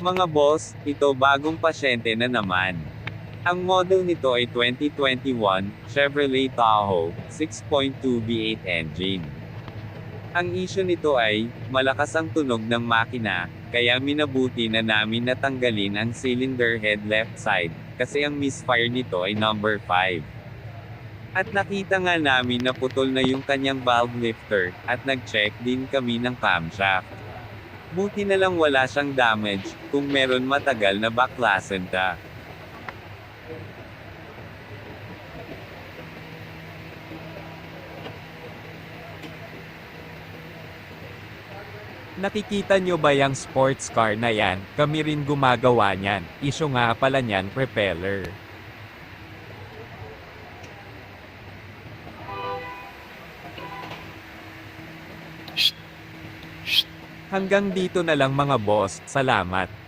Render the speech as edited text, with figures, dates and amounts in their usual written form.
Mga boss, ito bagong pasyente na naman. Ang model nito ay 2021 Chevrolet Tahoe 6.2 V8 engine. Ang issue nito ay, malakas ang tunog ng makina, kaya minabuti na namin natanggalin ang cylinder head left side, kasi ang misfire nito ay number 5. At nakita nga namin na putol na yung kanyang valve lifter, at nag-check din kami ng camshaft. Buti na lang wala siyang damage, kung meron matagal na baklasan ka. Nakikita nyo ba yung sports car na yan? Kami rin gumagawa niyan. Issue nga pala niyan, propeller. Hanggang dito na lang mga boss, salamat.